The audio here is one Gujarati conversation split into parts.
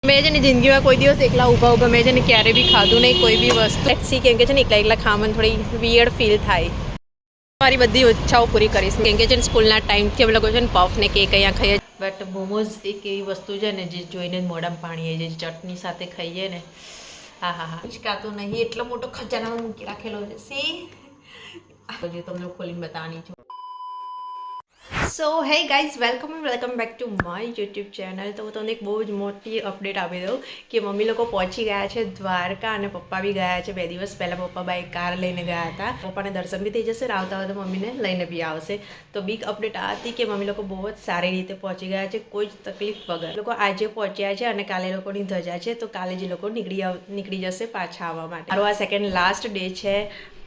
મેં છે ને જિંદગીમાં કોઈ દિવસ એકલા ઊભા મેં છે ને ક્યારે બી ખાધું નહીં કોઈ બી વસ્તુ ટેક્સી કેમ કે છે ને એકલા ખાવાનું થોડી વિયર્ડ ફીલ થાય. મારી બધી ઈચ્છાઓ પૂરી કરીશ કેમ કે છે ને સ્કૂલના ટાઈમથી અમે લોકો છે ને પફ ને કેક અહીંયા ખાઈએ. બટ મોમોઝ એક એવી વસ્તુ છે ને જે જોઈને મોઢામાં પાણી આવી જાય, ચટણી સાથે ખાઈએ ને હા હા હા હિચકાતું નહીં. એટલો મોટો ખજાનામાં મૂકી રાખેલો છે. સી તમને ખોલીને બતાવવાની છું. So hey guys welcome back to my YouTube channel. તો હું તમને એક બહુ જ મોટી અપડેટ આપી દઉં કે મમ્મી લોકો પહોંચી ગયા છે દ્વારકા અને પપ્પા બી ગયા છે. 2 દિવસ પહેલાં પપ્પા બાય કાર લઈને ગયા હતા. પપ્પાને દર્શન બી થઈ જશે ને આવતા આવતા મમ્મીને લઈને બી આવશે. તો બિગ અપડેટ આ હતી કે મમ્મી લોકો બહુ જ સારી રીતે પહોંચી ગયા છે, કોઈ જ તકલીફ વગર. લોકો આજે પહોંચ્યા છે અને કાલે લોકોની ધજા છે, તો કાલે જે લોકો નીકળી જશે પાછા આવવા માટે. મારો આ સેકન્ડ લાસ્ટ ડે છે.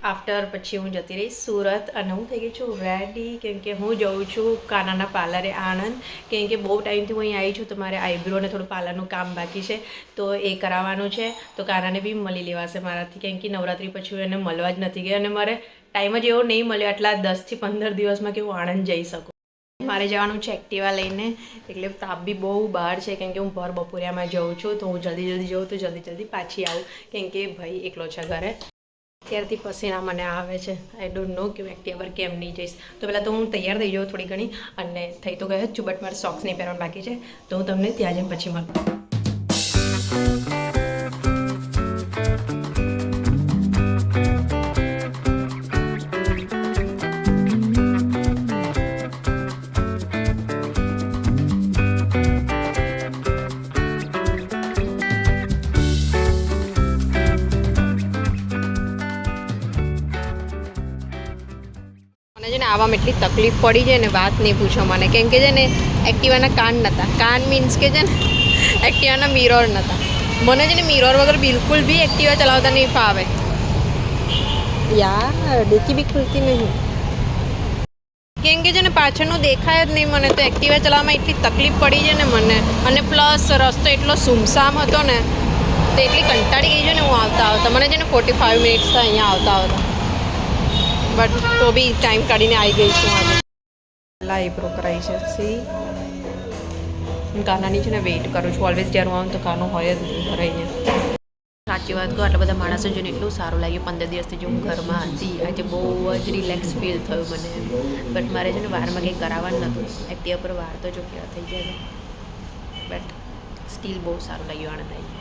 આફ્ટર પછી હું જતી રહીશ સુરત અને હું થઈ ગઈ છું રેડી કેમ કે હું જઉં છું કાનાના પાર્લરે આણંદ. કેમ કે બહુ ટાઈમથી હું અહીં આવી છું તો મારે આઈબ્રો ને થોડું પાર્લરનું કામ બાકી છે તો એ કરાવવાનું છે. તો કાનાને બી મળી લેવાશે મારાથી કેમ કે નવરાત્રી પછી એને મળવા જ નથી ગઈ અને મારે ટાઈમ જ એવો નહીં મળ્યો આટલા 10થી 15 દિવસમાં કે હું આણંદ જઈ શકું. મારે જવાનું છે એક્ટિવા લઈને એટલે તાપ બી બહુ બહાર છે કેમ કે હું ભર બપોરિયામાં જઉં છું તો હું જલ્દી જાઉં તો જલ્દી પાછી આવું કેમ કે ભાઈ એકલો છે ઘરે. ત્યારથી પસીના મને આવે છે. આઈ ડોન્ટ નો કે હું એક્ટિવા પર કેમ નહીં જઈશ. તો પહેલાં તો હું તૈયાર થઈ જાઉં થોડી ઘણી અને થઈ તો ગયો જ છું બટ મારે સોક્સ નહીં પહેરવાનું બાકી છે તો હું તમને ત્યાં જઈને પછી મળું. આવામાં એટલી તકલીફ પડી છે ને વાત નહીં પૂછો મને કેમ કે છે ને એક્ટિવાના કાન નહોતા. કાન મીન્સ કે છે ને એક્ટિવાના મિરર નહોતા. મને છે ને મિરર વગર બિલકુલ બી એક્ટિવા ચલાવતા નહીં ફાવે. યાર ડેકી બી ખુલતી નહીં કેમ કે છે ને પાછળનું દેખાય જ નહીં મને. તો એક્ટિવા ચલાવવામાં એટલી તકલીફ પડી છે ને મને અને પ્લસ રસ્તો એટલો સુમસામ હતો ને તો એટલી કંટાળી ગઈ છે ને હું આવતા મને છે ને 45 મિનિટ્સ થાય અહીંયા આવતા બટ તો બી ટાઈમ કાઢીને આવી ગઈ છું. આજે પહેલાં આઈબ્રો કરાવી છે. સી હું કાનાની છે ને વેઇટ કરું છું. ઓલવેઝ જ્યારે હું આવું તો કાનો હોય જ નહીં ઘરે અહીંયા. સાચી વાત કહું આટલા બધા માણસો જોઈને એટલું સારું લાગ્યું. 15 દિવસથી જો હું ઘરમાં હતી આજે બહુ જ રિલેક્સ ફીલ થયું મને. બટ મારે છે ને વારમાં કંઈ કરાવવાનું નહોતું. એક્ટિવા પર વાર તો જો કેવા થઈ જાય બટ સ્ટીલ બહુ સારું લાગ્યું આનંદ આવી.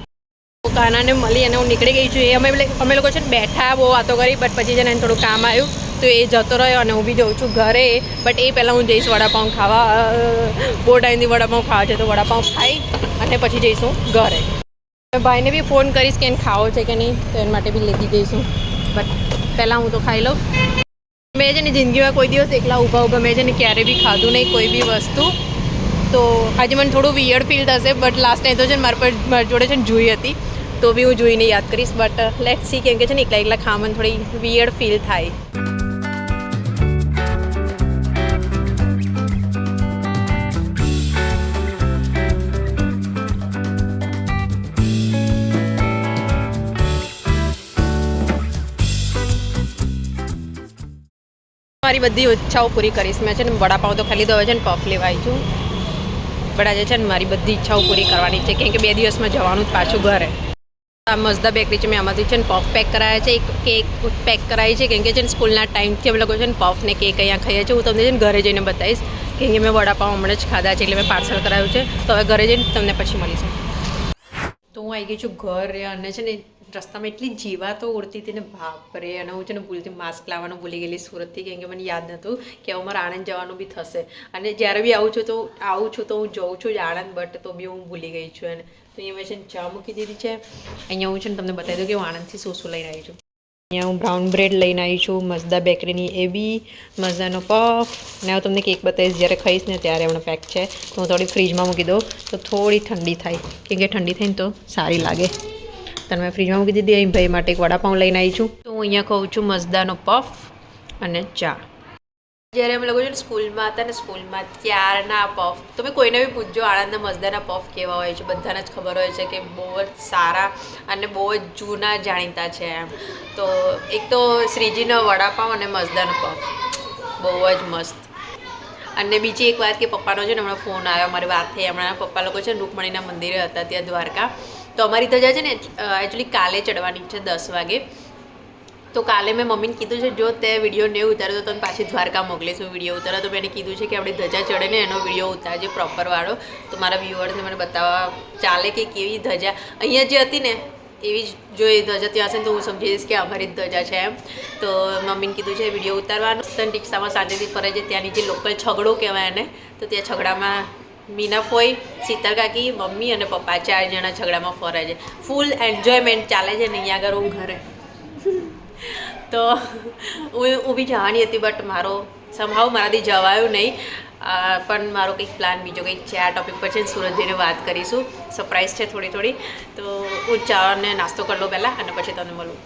કાનાને મળી અને હું નીકળી ગઈ છું. એ અમે લોકો છે ને બેઠા બહુ વાતો કરી બટ પછી છે ને થોડું કામ આવ્યું તો એ જતો રહ્યો અને હું બી જઉં છું ઘરે. બટ એ પહેલાં હું જઈશ વડાપાઉં ખાવા. બહુ ટાઈમથી વડાપાઉં ખાવા છે તો વડાપાઉં ખાઈ અને પછી જઈશું ઘરે. ભાઈને બી ફોન કરીશ કે એને ખાવો છે કે નહીં તો એના માટે બી લેતી જઈશું બટ પહેલાં હું તો ખાઈ લઉં. મેં છે ને જિંદગીમાં કોઈ દિવસ એકલા ઊભા મેં છે ને ક્યારે બી ખાધું નહીં કોઈ બી વસ્તુ. તો આજે મને થોડું વિયર્ડ ફીલ થશે બટ લાસ્ટ ટાઈમ તો છે ને મારી જોડે છે ને જોઈ હતી તો બી હું જોઈને યાદ કરીશ બટ લેટ્સ સી કેમ કે છે ને એકલા ખાવાનું થોડી વિયર્ડ ફીલ થાય. મારી બધી ઈચ્છાઓ પૂરી કરીશ. મેં છે ને વડાપાઉં તો ખાલી દો છે ને પફ લેવા આવી છું બટ આજે છે ને મારી બધી ઈચ્છાઓ પૂરી કરવાની છે કેમ કે 2 દિવસમાં જવાનું જ પાછું ઘરે. આ મઝદા બેકરી છે મેં આમાંથી છે ને પફ પેક કરાયા છે. એક કેક પેક કરાવી છે કેમ કે છે ને સ્કૂલના ટાઈમથી અમે લોકો છે ને પફ ને કેક અહીંયા ખાઈએ છીએ. હું તમને છે ને ઘરે જઈને બતાવીશ કેમ કે મેં વડાપાઉં હમણાં જ ખાધા છે એટલે મેં પાર્સલ કરાવ્યું છે. તો હવે ઘરે જઈને તમને પછી મળીશું. તો હું આવી ગઈ છું ઘરે અને છે ને રસ્તામાં એટલી જીવાતો ઉડતી હતી ને બાપરે. અને હું છે ને ભૂલથી માસ્ક લાવવાનું ભૂલી ગયેલી સુરતથી કેમ કે મને યાદ નહોતું કે હવે મારે આણંદ જવાનું બી થશે અને જ્યારે બી આવું છું તો હું જઉં છું જ આણંદ બટ તો બી હું ભૂલી ગઈ છું. અને તો અહીંયા મેં છે ને ચા મૂકી દીધી છે. અહીંયા હું છે ને તમને બતાવી દઉં કે હું આણંદથી શું લઈને આવી છું. અહીંયા હું બ્રાઉન બ્રેડ લઈને આવી છું મઝદા બેકરીની એ બી મઝદાનો પફ ને હું તમને કેક બતાવીશ જ્યારે ખાઈશ ને ત્યારે હમણાં પેક છે તો હું થોડી ફ્રીજમાં મૂકી દઉં તો થોડી ઠંડી થાય કેમ કે ઠંડી થાય ને તો સારી લાગે. તને મેં ફ્રીજમાં મૂકી દીધી. અહીં ભાઈ માટે એક વડાપાઉં લઈને આવી છું. તો હું અહીંયા ખાઉં છું મઝદાનો પફ અને ચા. જ્યારે અમે લોકો છે ને સ્કૂલમાં હતા ને સ્કૂલમાં ત્યારના પફ તમે કોઈને બી પૂછજો આણંદના મઝદાના પફ કેવા હોય છે બધાને જ ખબર હોય છે કે બહુ જ સારા અને બહુ જ જૂના જાણીતા છે એમ. તો એક તો શ્રીજીનો વડાપાઉં અને મઝદાનો પફ બહુ જ મસ્ત. અને બીજી એક વાત કે પપ્પાનો છે ને હમણાં ફોન આવ્યો, અમારી વાત થઈ હમણાં. પપ્પા લોકો છે ને રૂકમણીના મંદિરે હતા ત્યાં દ્વારકા. તો અમારી ધજા છે ને એકચ્યુઅલી કાલે ચડવાની છે 10 વાગે. તો કાલે મેં મમ્મીને કીધું છે જો તે વિડીયો નહીં ઉતાર્યો તો તને પાછી દ્વારકા મોકલીશું વિડીયો ઉતારવા. તો મેં કીધું છે કે આપણે ધજા ચડે ને એનો વિડીયો ઉતારજે પ્રોપર વાળો, તો મારા વ્યુઅર્સને મને બતાવવા ચાલે કે કેવી ધજા અહીંયા જે હતી ને એવી જ જો એ ધજા ત્યાં હશે ને તો હું સમજી જઈશ કે અમારી જ ધજા છે એમ. તો મમ્મીને કીધું છે વિડીયો ઉતારવાનો. તન રિક્ષામાં શાંતિથી ફરે છે, ત્યાંની જે લોકલ છગડો કહેવાય એને, તો ત્યાં છગડામાં મીના ફોઈ, શીતલ કાકી, મમ્મી અને પપ્પા 4 જણા છગડામાં ફરે છે. ફૂલ એન્જોયમેન્ટ ચાલે છે ને અહીંયા આગળ હું ઘરે. તો હું બી જવાની હતી બટ મારો સમહાવ મારાથી જવાયું નહીં. પણ મારો કંઈક પ્લાન બીજો કંઈક છે. આ ટૉપિક પર છે સુરત જઈને વાત કરીશું. સરપ્રાઈઝ છે થોડી. તો હું ચા અને નાસ્તો કરી લઉં પહેલાં અને પછી તમને મળું.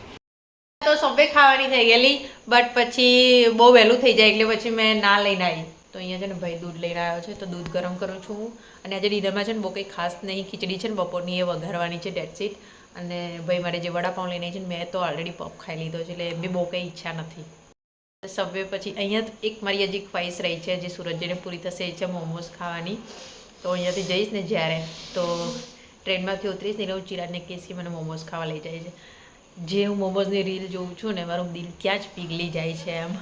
તો સબવે ખાવાની થઈ ગયેલી બટ પછી બહુ વહેલું થઈ જાય એટલે પછી મેં ના લઈને આવી. તો અહીંયા છે ને ભાઈ દૂધ લઈને આવ્યો છે તો દૂધ ગરમ કરું છું હું. અને આજે ડિનરમાં છે ને બહુ કંઈ ખાસ નહીં, ખીચડી છે ને બપોરની એ વઘારવાની છે ડેટ્સ ઇટ. અને ભાઈ મારે જે વડાપાઉં લઈને છે ને મેં તો ઓલરેડી પફ ખાઈ લીધો છે એટલે એમ બી બહુ કંઈ ઈચ્છા નથી. સબવે પછી અહીંયા એક મારી હજી ખ્વાઈશ રહી છે જે સુરત જઈને પૂરી થશે એ છે મોમોઝ ખાવાની. તો અહીંયાથી જઈશ ને જ્યારે તો ટ્રેનમાંથી ઉતરીશ ને એટલે હું ચિરાગને કહીશ કે મને મોમોઝ ખાવા લઈ જાય છે. જે હું મોમોઝની રીલ જોઉં છું ને મારું દિલ ત્યાં જ પીગળી જાય છે એમ.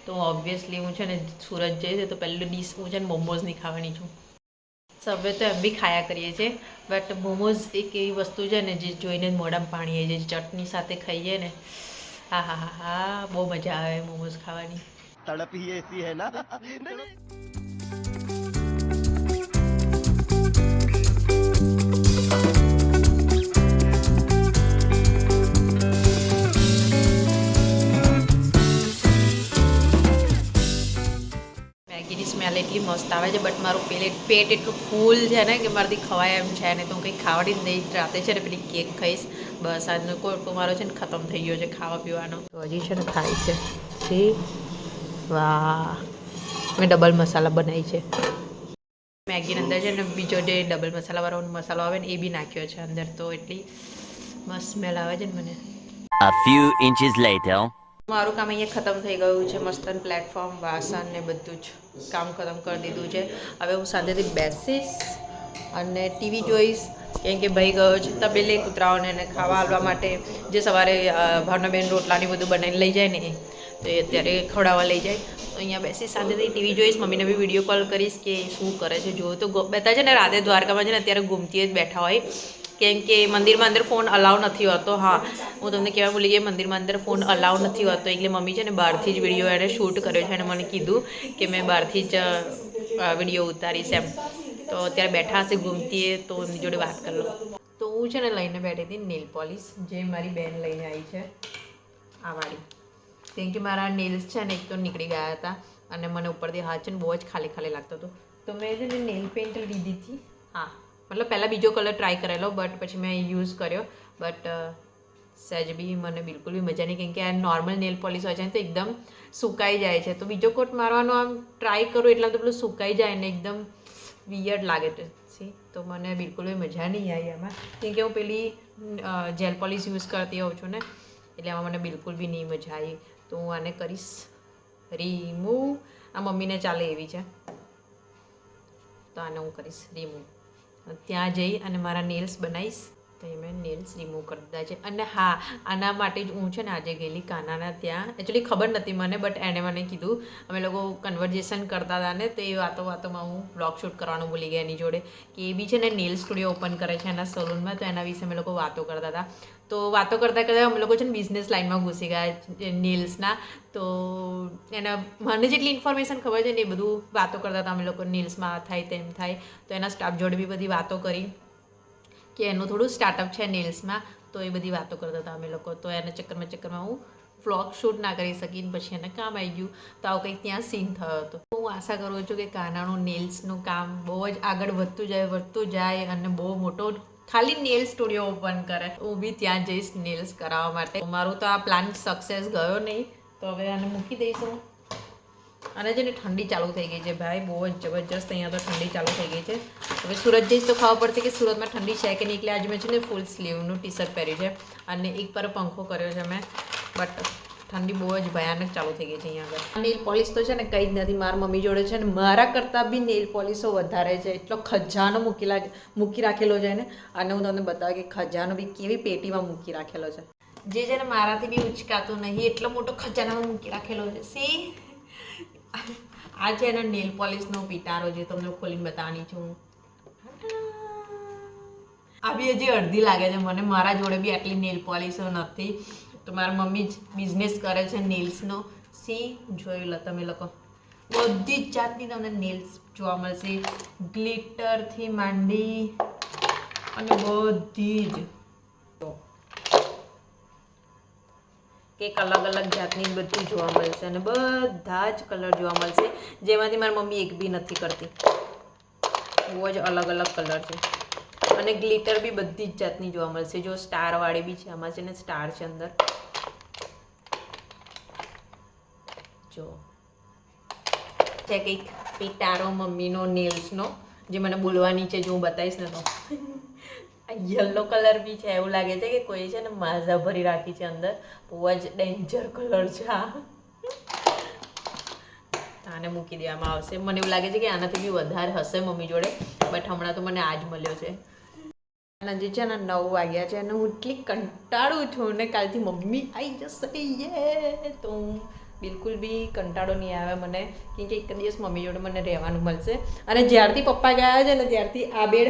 તો ઓબ્વિયસલી હું છે ને સુરત જઈશ તો પહેલું ડીશ હું છે ને મોમોઝની ખાવાની છું. સબવે તો એમ બી ખાયા કરીએ છીએ બટ મોમોઝ એક એવી વસ્તુ છે ને જે જોઈને મોઢામાં પાણી આવી જાય. ચટણી સાથે ખાઈએ ને હા બહુ મજા આવે મોમોઝ ખાવાની. તડપ ही ऐसी है ना. મેગીની સ્મેલ એટલી મસ્ત આવે છે બટ મારું પેટ એટલું ફૂલ છે ને કે મારાથી ખવાય એમ છે ને. તો હું કંઈક ખાવાની જ નહીં, રાતે છે ને પેલી કેક ખાઈશ. બસ આજનો કોટો મારો છે ને ખતમ થઈ ગયો છે ખાવા પીવાનો. તો હજી છે ને ખાય છે જી. વાહ, મેં ડબલ મસાલા બનાવી છે. મેગીની અંદર છે ને બીજો જે ડબલ મસાલાવાળો મસાલો આવે ને એ બી નાખ્યો છે અંદર. તો એટલી મસ્ત સ્મેલ આવે છે ને મને. A few inches later. મારું કામ અહીંયા ખતમ થઈ ગયું છે. મસ્તન પ્લેટફોર્મ, વાસણ ને બધું જ કામ ખતમ કરી દીધું છે. હવે હું શાંતિથી બેસીશ અને ટીવી જોઈશ. કેમ કે ભાઈ ગયો છે તબેલે કૂતરાઓને એને ખાવા આવવા માટે. જે સવારે ભાવનાબેન રોટલાની બધું બનાવીને લઈ જાય ને તો એ અત્યારે ખવડાવવા લઈ જાય. તો અહીંયા બેસી શાંતિથી ટીવી જોઈશ. મમ્મીને બી વિડીયો કોલ કરીશ કે શું કરે છે જોવો. તો બેઠા છે ને રાતે દ્વારકામાં છે ને અત્યારે ઘૂમતી જ બેઠા હોય. કેમ કે મંદિરમાં અંદર ફોન અલાઉ નથી હોતો. હા, હું તમને કહેવા ભૂલી ગઈ, મંદિરમાં અંદર ફોન અલાઉ નથી હોતો એટલે મમ્મી છે ને બહારથી જ વિડીયો એને શૂટ કર્યો છે અને મને કીધું કે મેં બહારથી જ વિડીયો ઉતારીશ એમ. તો અત્યારે બેઠા હશે ઘૂમતીએ તો એમની જોડે વાત કરી લો. તો હું છે ને લઈને બેઠી હતી નેલ પોલિશ જે મારી બેન લઈને આવી છે આ વાળી. કેમ કે મારા નેલ્સ છે ને એક તો નીકળી ગયા હતા અને મને ઉપરથી હાથ છે ને બહુ જ ખાલી લાગતો હતો. તો મેં છે ને નેલ પેન્ટ લીધી હતી. હા, મતલબ પહેલાં બીજો કલર ટ્રાય કરેલો બટ પછી મેં યુઝ કર્યો બટ સહેજ બી મને બિલકુલ બી મજા નહીં. કેમ કે આ નોર્મલ નેલ પોલિશ હોય છે ને તો એકદમ સુકાઈ જાય છે. તો બીજો કોટ મારવાનો આમ ટ્રાય કરું એટલા તો પેલું સુકાઈ જાય ને એકદમ વિયર્ડ લાગે છે. તો મને બિલકુલ બી મજા નહીં આવી આમાં. કેમ કે હું પેલી જેલ પોલિશ યુઝ કરતી હોઉં છું ને એટલે આમાં મને બિલકુલ બી નહીં મજા આવી. તો હું આને કરીશ રિમૂવ. આ મમ્મીને ચાલે એવી છે તો આને હું કરીશ રિમૂવ. ત્યાં જઈ અને મારા નેલ્સ બનાવીશ તો એ મેં નેલ્સ રિમૂવ કરી દીધા છે. અને હા, આના માટે જ હું છે ને આજે ગયેલી કાનાના ત્યાં. એકચ્યુઅલી ખબર નથી મને બટ એણે મને કીધું. અમે લોકો કન્વર્ઝેશન કરતા હતા ને તો એ વાતોમાં હું બ્લોગ શૂટ કરવાનું ભૂલી ગયા એની જોડે કે એ બી છે ને નેલ સ્ટુડિયો ઓપન કરે છે એના સલૂનમાં. તો એના વિશે અમે લોકો વાતો કરતા હતા. તો વાતો કરતાં અમે લોકો છે ને બિઝનેસ લાઇનમાં ઘૂસી ગયા નેલ્સના. તો એના મને જેટલી ઇન્ફોર્મેશન ખબર છે ને એ બધું વાતો કરતા હતા અમે લોકો. નેલ્સમાં આ થાય તેમ થાય. તો એના સ્ટાફ જોડે બી બધી વાતો કરી કે એનું થોડું સ્ટાર્ટઅપ છે નેલ્સમાં. તો એ બધી વાતો કરતા હતા અમે લોકો. તો એના ચક્કરમાં હું વ્લોગ શૂટ ના કરી શકીને પછી એને કામ આવી ગયું. તો આવું કંઈક ત્યાં સીન થયો હતો. હું આશા કરું છું કે કાનાનું નેલ્સનું કામ બહુ જ આગળ વધતું જાય અને બહુ મોટો ખાલી નેલ સ્ટુડિયો ઓપન કરે. હું બી ત્યાં જઈશ નેલ્સ કરાવવા માટે. મારું તો આ પ્લાન સક્સેસ ગયો નહીં તો હવે આને મૂકી દઈશું. અને જેને ઠંડી ચાલુ થઈ ગઈ છે ભાઈ, બહુ જ જબરજસ્ત અહીંયા તો ઠંડી ચાલુ થઈ ગઈ છે. હવે સુરત જઈશ તો ખબર પડશે કે સુરતમાં ઠંડી છે કે નહીં. એટલે આજે મેં છે ને ફૂલ સ્લીવનું ટી શર્ટ પહેર્યું છે અને એક પર પંખો કર્યો છે મેં બટ ઠંડી બહુ જ ભયાનક ચાલુ થઈ ગઈ છે અહીંયા આગળ. નેલ પોલિશ તો છે ને કંઈ જ નથી. મારા મમ્મી જોડે છે ને મારા કરતાં બી નેલ પોલિશો વધારે છે. એટલો ખજાનો મૂકી રાખેલો છે ને. અને હું તમને બતાવું કે ખજાનો બી કેવી પેટીમાં મૂકી રાખેલો છે, જે છે ને મારાથી બી ઉચકાતું નહીં. એટલો મોટો ખજાનામાં મૂકી રાખેલો છે. સી આ છે ને નેલ પોલિશનો પિટારો, જે તમને ખોલીને બતાવવાની છું. આ બી હજી અડધી લાગે છે મને. મારા જોડે બી આટલી નેલ પોલિશો નથી. તો મારા મમ્મી જ બિઝનેસ કરે છે નેલ્સનો. સી જોઈ લો તમે લોકો, બધી જ જાતની તમને નેલ્સ જોવા મળશે, ગ્લિટરથી માંડી અને બધી જ કેક અલગ અલગ જાતની બધી જોવા મળશે અને બધા જ કલર જોવા મળશે, જેમાંથી મારી મમ્મી એક બી નથી કરતી. બહુ જ અલગ અલગ કલર છે. અને ગ્લિટર બી બધી જ જાતની જોવા મળશે. જો સ્ટારવાળી બી છે, આમાં છે ને સ્ટાર છે અંદર. જો છે કંઈક પિટારો મમ્મીનો નેલ્સનો, જે મને બોલવાની છે, જો હું બતાવીશ ને તો. યલો કલર બી છે. એવું લાગે છે કે કોઈ છે ને માઝા ભરી રાખી છે અંદર. બહુ જ ડેન્જર કલર છે આ. આને મૂકી દેવામાં આવશે. મને એવું લાગે છે કે આનાથી બી વધારે હશે મમ્મી જોડે, બટ હમણાં તો મને આ જ મળ્યો છે. અને જે છે ને 9 વાગ્યા છે અને હું એટલી કંટાળું છું ને. કાલથી મમ્મી આવી જશે યે, તો બિલકુલ બી કંટાળો નહીં આવે મને, કેમ કે એક દિવસ મમ્મી જોડે મને રહેવાનું મળશે. અને જ્યારથી પપ્પા ગયા છે ને ત્યારથી આ બેડ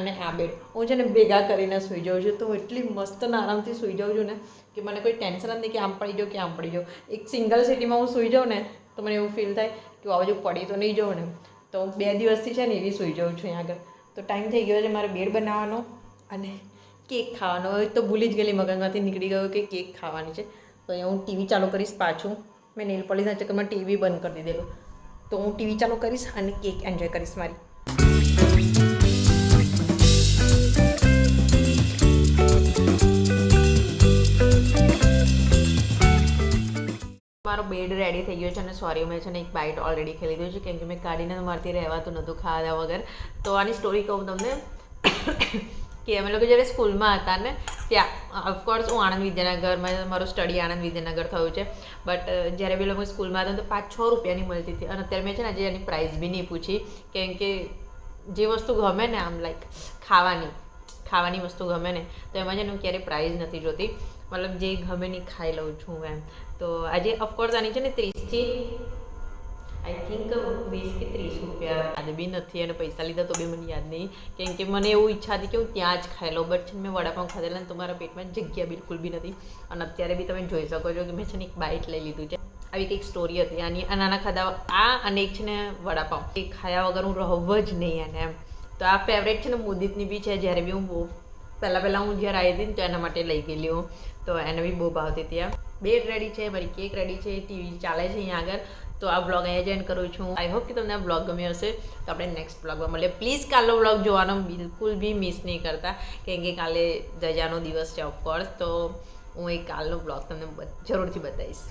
અને આ બેડ હું છે ને ભેગા કરીને સૂઈ જાઉં છું. તો હું એટલી મસ્ત આરામથી સૂઈ જાઉં છું ને કે મને કોઈ ટેન્શન જ નહીં કે આમ પડી જાઉં કે આમ પડી જાઉં. એક સિંગલ સિટીમાં હું સૂઈ જાઉં ને તો મને એવું ફીલ થાય કે આ બાજુ પડી તો નહીં જાઉં ને. તો હું 2 દિવસથી છે ને એવી સૂઈ જાઉં છું અહીંયા આગળ. તો ટાઈમ થઈ ગયો છે મારે બેડ બનાવવાનો અને કેક ખાવાનો. હવે તો ભૂલી જ ગયેલી, મગજમાંથી નીકળી ગયો કે કેક ખાવાની છે. તો અહીંયા હું ટીવી ચાલુ કરીશ પાછું. મેં નેલ પોલિશના ચક્કરમાં ટીવી બંધ કરી દીધેલું. તો હું ટીવી ચાલુ કરીશ અને કેક એન્જોય કરીશ મારી. મારો બેડ રેડી થઈ ગયો છે અને સોરી મેં છે ને એક બાઇટ ઓલરેડી ખાઈ લીધું છે, કેમ કે મેં કાઢીને મારથી રહેવાતું નહોતું ખાધા વગર. તો આની સ્ટોરી કહું તમને કે અમે લોકો જ્યારે સ્કૂલમાં હતા ને ત્યાં ઓફકોર્સ હું આણંદ વિદ્યાનગરમાં, મારું સ્ટડી આણંદ વિદ્યાનગર થયું છે. બટ જ્યારે બી લોકો સ્કૂલમાં હતા તો 5-6 રૂપિયાની મળતી હતી. અને અત્યારે મેં છે ને આજે એની પ્રાઇસ બી નહીં પૂછી, કેમ કે જે વસ્તુ ગમે ને આમ લાઈક ખાવાની વસ્તુ ગમે ને તો એમાં છે ને હું ક્યારેય પ્રાઇસ નથી જોતી. મતલબ જે ગમે નહીં ખાઈ લઉં છું એમ. તો આજે ઓફકોર્સ આની છે ને 30થી આઈ થિંક 20 કે 30 રૂપિયા યાદ બી નથી. અને પૈસા લીધા તો બી મને યાદ નહીં, કેમ કે મને એવું ઈચ્છા હતી કે હું ત્યાં જ ખાઈ લઉં. બટ છે મેં વડાપાઉં ખાધેલા ને તો મારા પેટમાં જગ્યા બિલકુલ બી નથી. અને અત્યારે બી તમે જોઈ શકો છો કે મેં છે ને એક બાઇટ લઈ લીધું છે. આવી કંઈક સ્ટોરી હતી આની. નાના ખાધા આ અને એક છે ને વડાપાઉં, એ ખાયા વગર હું રહું જ નહીં એને એમ. તો આ ફેવરેટ છે ને મુદિતની બી છે. જ્યારે બી હું બહુ પહેલાં હું જ્યારે આવી હતી ને તો એના માટે લઈ ગયેલી હું. તો એને બી બહુ ભાવતી હતી. આ બેડ રેડી છે, મારી કેક રેડી છે, ટીવી ચાલે છે અહીંયા આગળ. તો આ બ્લોગ અહીંયા જોઈન કરું છું. આઈ હોપ કે તમને આ બ્લોગ ગમ્યો હશે. તો આપણે નેક્સ્ટ બ્લોગમાં મળીએ. પ્લીઝ કાલનો બ્લોગ જોવાનો બિલકુલ બી મિસ નહીં કરતા, કેમ કે કાલે રજાનો દિવસ છે ઓફકોર્સ. તો હું એ કાલનો બ્લોગ તમને જરૂરથી બતાવીશ.